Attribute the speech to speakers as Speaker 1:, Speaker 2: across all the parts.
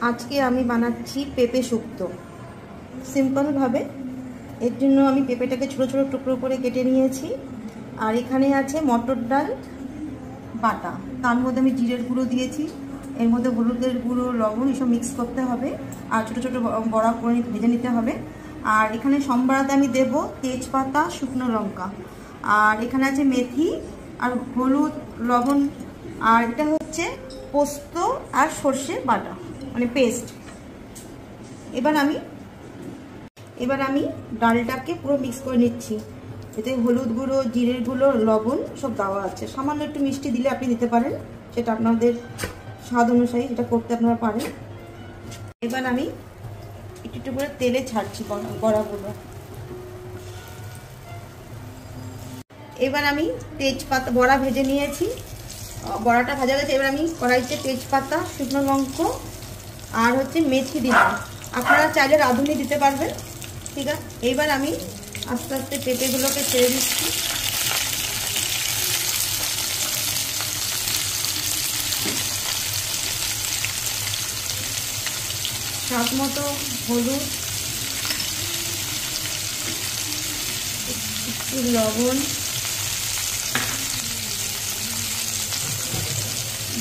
Speaker 1: আজকে আমি বানাচ্ছি পেঁপে শুক্তো সিম্পলভাবে। এর জন্য আমি পেঁপেটাকে ছোটো ছোটো টুকরো করে কেটে নিয়েছি। আর এখানে আছে মটর ডাল বাটা, তার মধ্যে আমি জিরের গুঁড়ো দিয়েছি, এর মধ্যে হলুদের গুঁড়ো, লবণ এসব মিক্স করতে হবে আর ছোটো ছোটো বড়া করে ভেজে নিতে হবে। আর এখানে সম্বারাতে আমি দেব তেজপাতা, শুকনো লঙ্কা, আর এখানে আছে মেথি আর হলুদ, লবণ, আর এটা হচ্ছে পোস্ত আর সর্ষে বাটা মানে পেস্ট। এবার আমি ডালটাকে পুরো মিক্স করে নিচ্ছি। এতে হলুদ গুঁড়ো, জিরের গুঁড়ো, লবণ সব দেওয়া আছে। সামান্য একটু মিষ্টি দিলে আপনি দিতে পারেন, সেটা আপনাদের স্বাদ অনুযায়ী যেটা করতে আপনারা পারেন। এবার আমি একটু একটু করে তেলে ছাড়ছি বড়াগুলো। এবার আমি তেজপাতা, বড়া ভেজে নিয়েছি, বড়াটা ভাজা গেছে। এবার আমি কড়াইতে তেজপাতা, শুকনো লঙ্কা আর হচ্ছে মেথি দিলাম। আপনারা চাইলে রাঁধুনি দিতে পারবেন, ঠিক আছে। এইবার আমি আস্তে আস্তে পেঁপেগুলোকে ছেড়ে দিচ্ছি। স্বাদ মতো হলুদ, একটু লবণ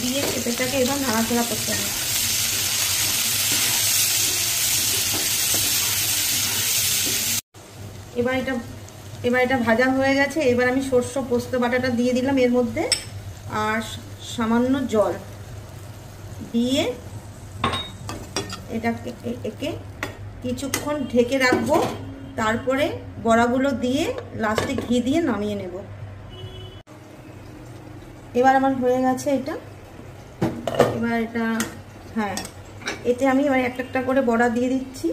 Speaker 1: দিয়ে পেঁপেটাকে এবার নাড়াচাড়া করতে হবে। এবার এটা ভাজা হয়ে গেছে। এবার আমি সর্ষে পোস্ত বাটাটা দিয়ে দিলাম এর মধ্যে, আর সামান্য জল দিয়ে একে কিছুক্ষণ ঢেকে রাখবো। তারপরে বড়াগুলো দিয়ে লাস্টে ঘি দিয়ে নামিয়ে নেব। এবার আমার হয়ে গেছে এটা। এবার এটা এতে আমি এবার একটা একটা করে বড়া দিয়ে দিচ্ছি।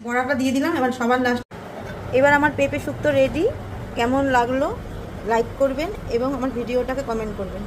Speaker 1: বড়াটা দিয়ে দিলাম এবার সবার লাস্ট। এবার আমার পেঁপে শুক্তো রেডি। কেমন লাগলো লাইক করবেন এবং আমার ভিডিওটাকে কমেন্ট করবেন।